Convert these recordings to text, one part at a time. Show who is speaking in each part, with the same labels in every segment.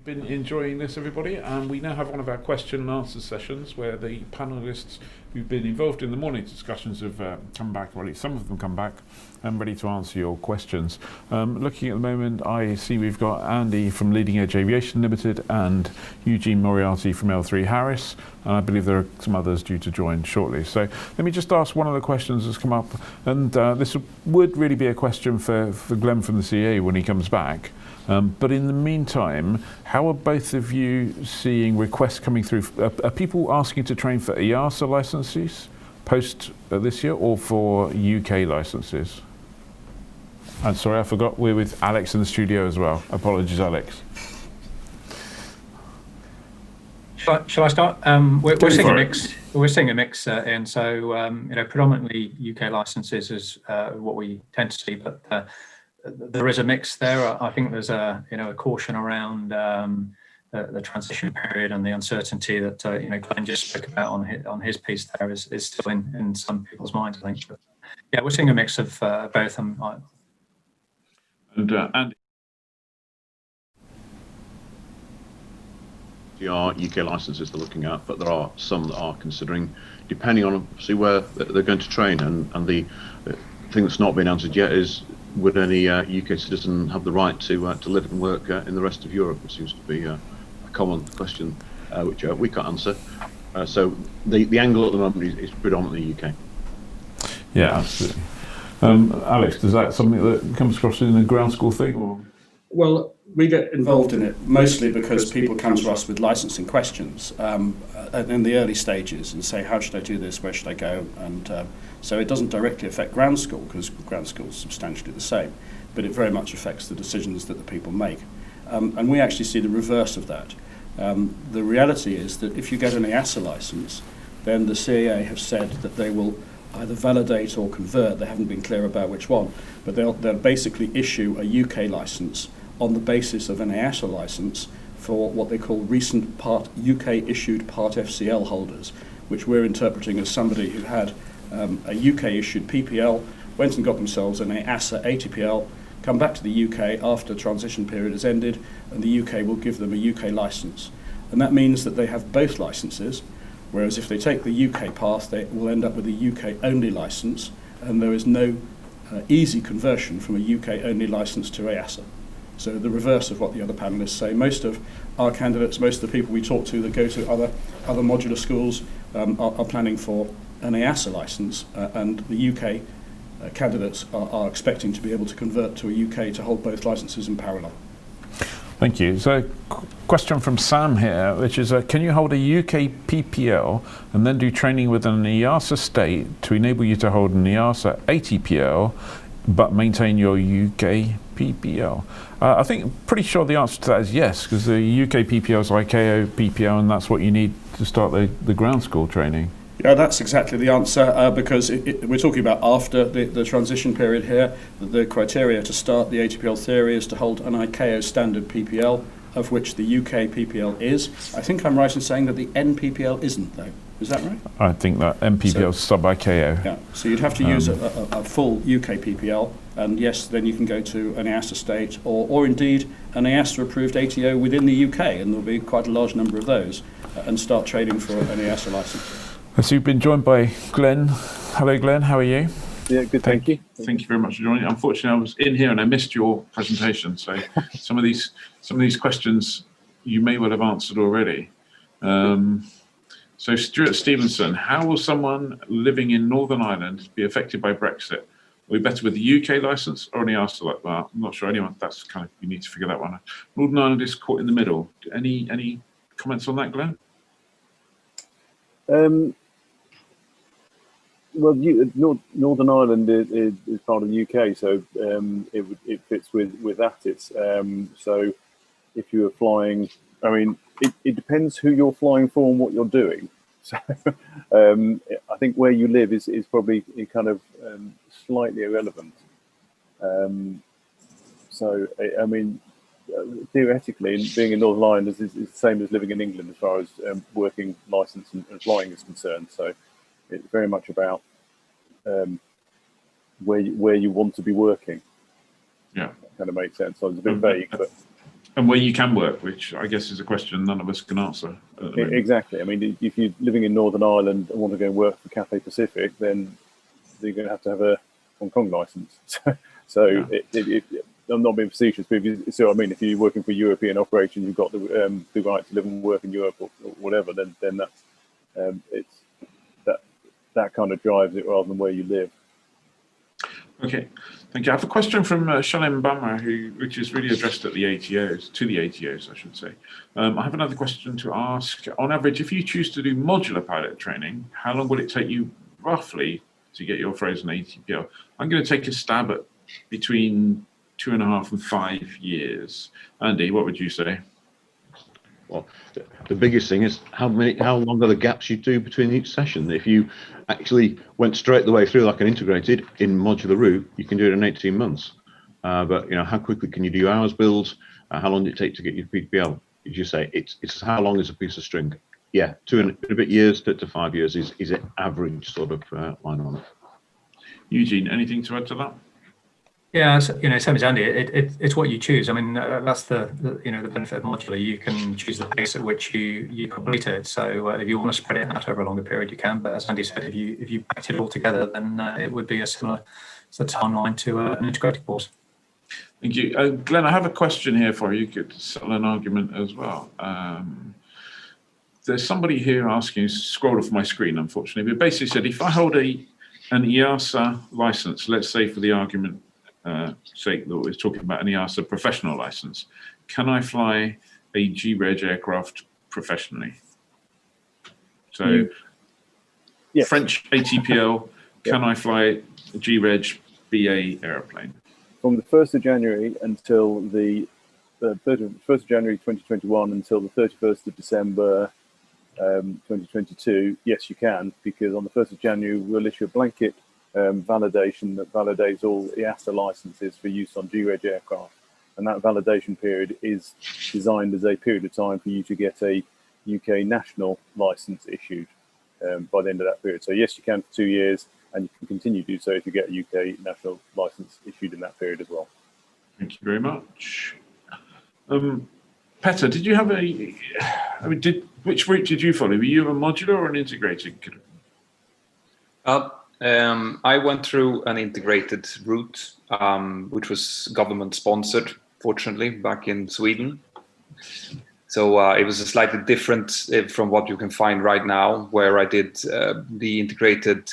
Speaker 1: Been enjoying this, everybody, and we now have one of our question and answer sessions where the panelists who've been involved in the morning discussions have come back, or at least some of them come back, and ready to answer your questions. Looking at the moment, I see we've got Andy from Leading Edge Aviation Limited and Eugene Moriarty from L3 Harris, and I believe there are some others due to join shortly. So let me just ask one of the questions that's come up, and this would really be a question for Glenn from the CAA when he comes back. But in the meantime, how are both of you seeing requests coming through? Are people asking to train for EASA licenses post this year or for UK licenses? And sorry, I forgot we're with Alex in the studio as well. Apologies, Alex.
Speaker 2: Shall I start? We're seeing a mix. We're seeing a mix, and so predominantly UK licenses is what we tend to see, but there is a mix there. I think there's a caution around the transition period and the uncertainty that Glenn just spoke about on his piece there is still in some people's minds, I think. But yeah, we're seeing a mix of both. And
Speaker 3: there are UK licenses they're looking at, but there are some that are considering, depending on obviously where they're going to train. And the thing that's not been answered yet is, would any UK citizen have the right to live and work in the rest of Europe? It seems to be a common question, which we can't answer. So the angle at the moment is predominantly UK.
Speaker 1: Yeah, absolutely. Alex, is that something that comes across in the ground school thing? Or?
Speaker 4: Well, we get involved in it mostly because people come to us with licensing questions in the early stages and say, how should I do this, where should I go? And so it doesn't directly affect ground school, because ground school is substantially the same, but it very much affects the decisions that the people make. And we actually see the reverse of that. The reality is that if you get an EASA license, then the CAA have said that they will either validate or convert. They haven't been clear about which one, but they'll basically issue a UK license on the basis of an EASA license for what they call recent UK issued Part FCL holders, which we're interpreting as somebody who had a UK issued PPL, went and got themselves an EASA ATPL, come back to the UK after transition period has ended, and the UK will give them a UK license. And that means that they have both licenses, whereas if they take the UK path, they will end up with a UK only license, and there is no easy conversion from a UK only license to EASA. So the reverse of what the other panelists say. Most of our candidates, most of the people we talk to that go to other modular schools are planning for an EASA license, and the UK candidates are expecting to be able to convert to a UK to hold both licenses in parallel.
Speaker 1: Thank you. So, question from Sam here, which is, can you hold a UK PPL and then do training with an EASA state to enable you to hold an EASA ATPL, but maintain your UK PPL? I think pretty sure the answer to that is yes, because the UK PPL is ICAO PPL, and that's what you need to start the ground school training.
Speaker 4: Yeah, that's exactly the answer, because we're talking about after the transition period here. The criteria to start the ATPL theory is to hold an ICAO standard PPL, of which the UK PPL is. I think I'm right in saying that the NPPL isn't, though. Is that right?
Speaker 1: I think that NPPL is sub-ICAO.
Speaker 4: Yeah, so you'd have to use a full UK PPL, and yes, then you can go to an EASA state, or indeed an EASA approved ATO within the UK, and there'll be quite a large number of those, and start trading for an EASA license.
Speaker 1: So you've been joined by Glenn. Hello, Glenn. How are you?
Speaker 5: Yeah, good. Thank you.
Speaker 1: Thank you very much for joining. Unfortunately, I was in here and I missed your presentation, so some of these questions you may well have answered already. So Stuart Stevenson, how will someone living in Northern Ireland be affected by Brexit? Are we better with the UK license or an EASA like that? I'm not sure anyone. That's kind of, you need to figure that one out. Northern Ireland is caught in the middle. Any comments on that, Glenn?
Speaker 5: Well, Northern Ireland is part of the UK, so it fits with that. It's so if you are flying, I mean, it depends who you're flying for and what you're doing. So I think where you live is probably kind of slightly irrelevant. So I mean, theoretically, being in Northern Ireland is the same as living in England as far as working license and flying is concerned. So it's very much about where you want to be working.
Speaker 1: Yeah,
Speaker 5: that kind of makes sense. So it's a bit vague, but
Speaker 1: And where you can work, which I guess is a question none of us can answer.
Speaker 5: Exactly. I mean, if you're living in Northern Ireland and want to go and work for Cathay Pacific, then you're going to have a Hong Kong license. So I'm not being facetious, but if you're working for a European operation, you've got the right to live and work in Europe or whatever, then that's it's that kind of drives it rather than where you live.
Speaker 1: Okay, thank you. I have a question from Shalem Bammer, which is really addressed at the ATOs, I should say. I have another question to ask. On average, if you choose to do modular pilot training, how long will it take you roughly to get your frozen ATPL? I'm going to take a stab at between 2.5 and 5 years. Andy, what would you say?
Speaker 3: Well, the biggest thing is how long are the gaps you do between each session? If you actually went straight the way through like an integrated in modular route, you can do it in 18 months. But how quickly can you do hours builds? How long did it take to get your PPL? As you say, it's how long is a piece of string? Yeah, 2 and a bit years to 5 years is an average sort of line on it.
Speaker 1: Eugene, anything to add to that?
Speaker 2: Yeah, same as Andy. It's what you choose. I mean, that's the benefit of modular. You can choose the pace at which you complete it. So if you want to spread it out over a longer period, you can. But as Andy said, if you packed it all together, then it would be a similar timeline to an integrated course.
Speaker 1: Thank you, Glenn. I have a question here for you. You could settle an argument as well. There's somebody here asking. Scrolled off my screen, unfortunately, but basically said if I hold an EASA license, let's say for the argument sake that we're talking about an EASA professional license, can I fly a G-Reg aircraft professionally? So
Speaker 5: Yes.
Speaker 1: French ATPL, can I fly a G-Reg BA airplane?
Speaker 5: From the 1st of January until the 1st of January 2021 until the 31st of December 2022, yes, you can, because on the 1st of January we'll issue a blanket validation that validates all EASA licenses for use on G-Reg aircraft, and that validation period is designed as a period of time for you to get a UK national license issued by the end of that period. So yes, you can for 2 years, and you can continue to do so if you get a UK national license issued in that period as well.
Speaker 1: Thank you very much. Petter, did you have which route did you follow? Were you a modular or an integrated?
Speaker 6: I went through an integrated route, which was government sponsored, fortunately, back in Sweden. So it was a slightly different from what you can find right now, where I did the integrated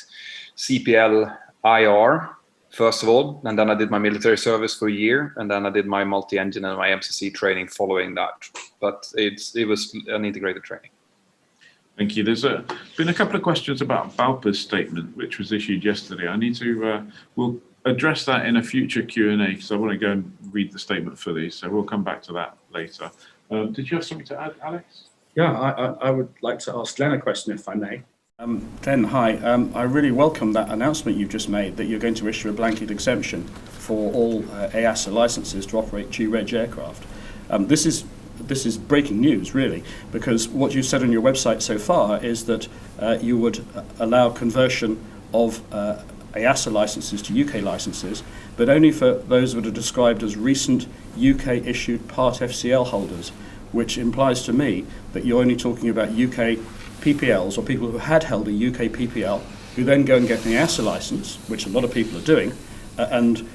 Speaker 6: CPL IR, first of all, and then I did my military service for a year, and then I did my multi-engine and my MCC training following that. But it was an integrated training.
Speaker 1: Thank you. There's been a couple of questions about BALPA's statement, which was issued yesterday. I need to, we'll address that in a future Q&A because I want to go and read the statement fully. So we'll come back to that later. Did you have something to add, Alex?
Speaker 4: Yeah, I would like to ask Glenn a question, if I may. Glenn, hi. I really welcome that announcement you've just made that you're going to issue a blanket exemption for all EASA licenses to operate G-Reg aircraft. This is breaking news, really, because what you've said on your website so far is that you would allow conversion of EASA licenses to UK licenses, but only for those that are described as recent UK-issued Part FCL holders, which implies to me that you're only talking about UK PPLs or people who had held a UK PPL who then go and get an EASA license, which a lot of people are doing, and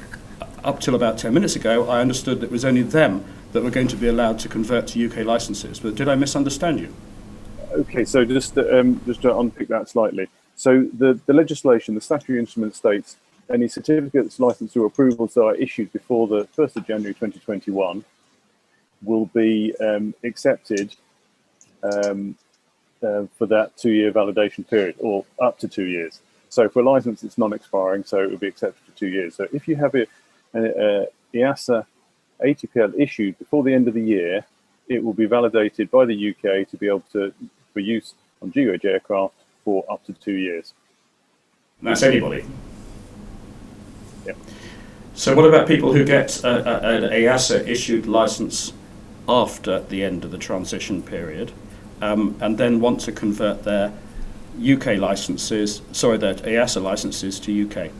Speaker 4: up till about 10 minutes ago, I understood that it was only them that were going to be allowed to convert to UK licenses. But did I misunderstand you?
Speaker 5: Okay, so just to unpick that slightly. So the legislation, the statutory instrument states any certificates, license or approvals that are issued before the 1st of January 2021 will be accepted for that 2-year validation period, or up to 2 years. So for a license, it's non-expiring, so it will be accepted for 2 years. So if you have an EASA ATPL issued before the end of the year, it will be validated by the UK to be able to for use on G-Reg aircraft for up to 2 years.
Speaker 4: That's anybody.
Speaker 5: Yeah.
Speaker 4: So what about people who get an EASA issued license after the end of the transition period, and then want to convert their UK licenses, their EASA licenses to UK?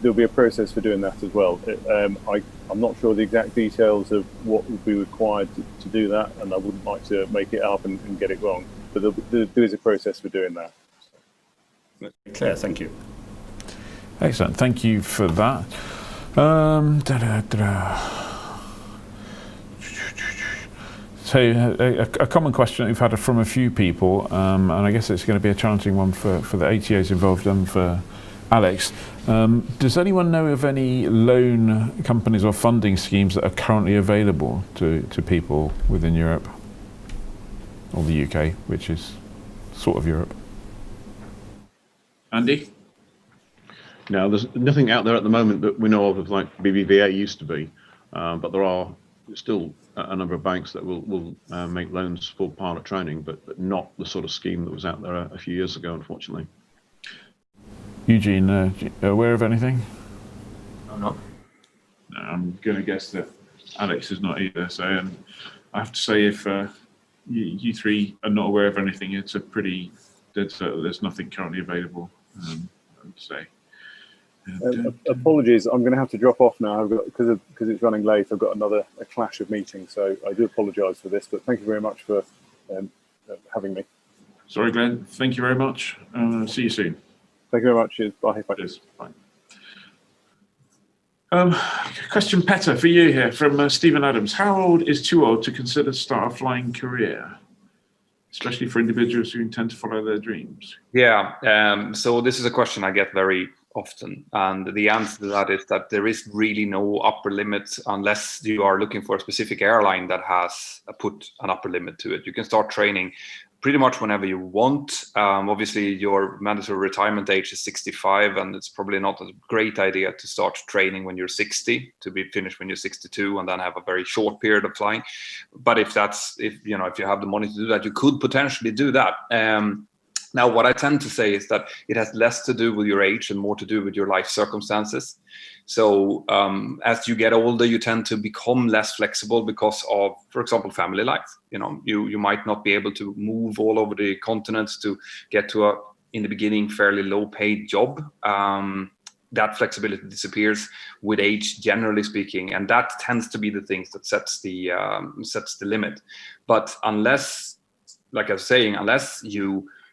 Speaker 5: there'll be a process for doing that as well. I'm not sure the exact details of what would be required to do that, and I wouldn't like to make it up and get it wrong. But there is a process for doing that.
Speaker 4: Clear, thank you.
Speaker 1: Excellent, thank you for that. So a common question that we've had from a few people, and I guess it's going to be a challenging one for the ATOs involved and for Alex. Does anyone know of any loan companies or funding schemes that are currently available to people within Europe or the UK, which is sort of Europe? Andy?
Speaker 3: No, there's nothing out there at the moment that we know of like BBVA used to be, but there are still a number of banks that will make loans for pilot training, but not the sort of scheme that was out there a few years ago, unfortunately.
Speaker 1: Eugene, aware of anything?
Speaker 2: I'm not.
Speaker 1: No, I'm going to guess that Alex is not either. So I have to say, if you three are not aware of anything, it's a pretty dead cert. There's nothing currently available, I would say.
Speaker 5: Apologies, I'm going to have to drop off now. Because it's running late. I've got a clash of meetings, so I do apologise for this. But thank you very much for having me.
Speaker 1: Sorry, Glenn. Thank you very much. See you soon.
Speaker 5: Thank you very much. Cheers. Bye. Bye.
Speaker 1: Cheers. Bye. Question, Petter, for you here from Stephen Adams. How old is too old to consider start a flying career, especially for individuals who intend to follow their dreams?
Speaker 6: Yeah, so this is a question I get very often, and the answer to that is that there is really no upper limit unless you are looking for a specific airline that has put an upper limit to it. You can start training pretty much whenever you want. Obviously, your mandatory retirement age is 65, and it's probably not a great idea to start training when you're 60, to be finished when you're 62, and then have a very short period of flying. But if you have the money to do that, you could potentially do that. Now, what I tend to say is that it has less to do with your age and more to do with your life circumstances. So as you get older, you tend to become less flexible because of, for example, family life. You might not be able to move all over the continents to get to in the beginning, fairly low-paid job. That flexibility disappears with age, generally speaking, and that tends to be the things that sets the limit. But unless, like I was saying,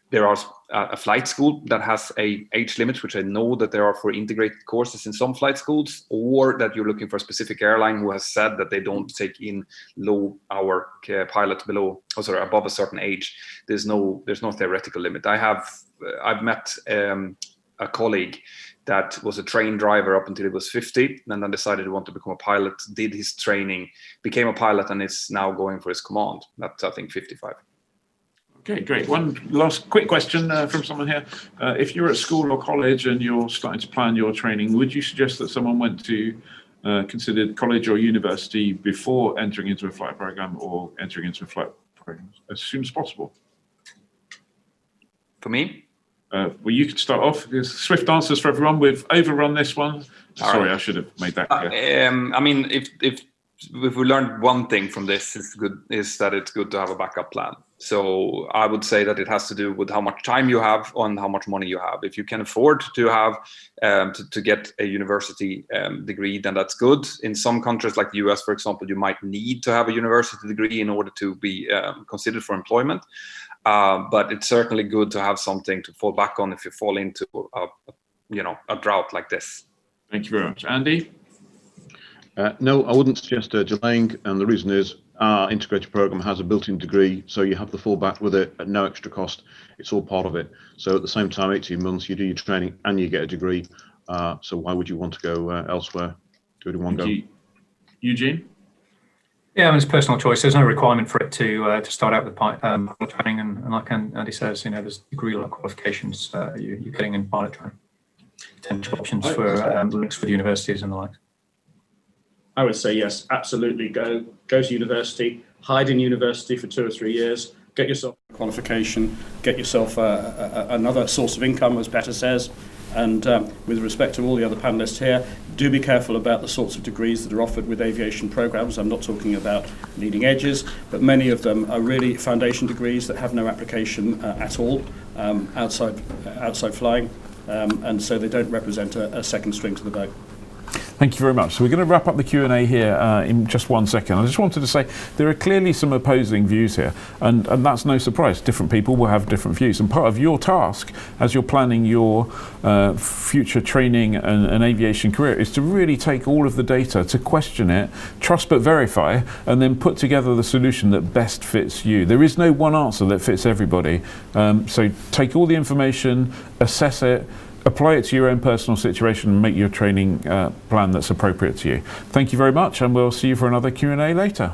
Speaker 6: there are a flight school that has a age limit, which I know that there are for integrated courses in some flight schools, or that you're looking for a specific airline who has said that they don't take in low-hour pilots above a certain age. There's no theoretical limit. I've met a colleague that was a train driver up until he was 50, and then decided he wanted to become a pilot, did his training, became a pilot, and is now going for his command. That's, I think, 55.
Speaker 1: Okay, great. One last quick question from someone here. If you're at school or college and you're starting to plan your training, would you suggest that someone went to consider college or university before entering into a flight program, or entering into a flight program as soon as possible?
Speaker 6: For me?
Speaker 1: Well, you can start off. There's swift answers for everyone. We've overrun this one. Sorry, I should have made that clear.
Speaker 6: I mean, if we learned one thing from this, is that it's good to have a backup plan. So I would say that it has to do with how much time you have and how much money you have. If you can afford to have to get a university degree, then that's good. In some countries like the US, for example, you might need to have a university degree in order to be considered for employment. But it's certainly good to have something to fall back on if you fall into a drought like this.
Speaker 1: Thank you very much. Andy?
Speaker 3: No, I wouldn't suggest delaying, and the reason is our integrated program has a built-in degree, so you have the fallback with it at no extra cost. It's all part of it. So at the same time, 18 months, you do your training and you get a degree. So why would you want to go elsewhere? Do it in one go.
Speaker 1: Eugene?
Speaker 2: Yeah, I mean, it's personal choice. There's no requirement for it to start out with pilot training, and like Andy says, there's degree-level qualifications you're getting in pilot training. Potential options for links with universities and the like.
Speaker 4: I would say yes, absolutely. Go to university, hide in university for 2 or 3 years, get yourself a qualification, get yourself another source of income, as Petter says. And with respect to all the other panelists here, do be careful about the sorts of degrees that are offered with aviation programs. I'm not talking about leading edges, but many of them are really foundation degrees that have no application at all outside flying. and so they don't represent a second string to the bow.
Speaker 1: Thank you very much. So we're going to wrap up the Q&A here in just 1 second. I just wanted to say there are clearly some opposing views here, and that's no surprise. Different people will have different views, and part of your task as you're planning your future training and aviation career is to really take all of the data, to question it, trust but verify, and then put together the solution that best fits you. There is no one answer that fits everybody. So take all the information, assess it, apply it to your own personal situation, and make your training plan that's appropriate to you. Thank you very much, and we'll see you for another Q&A later.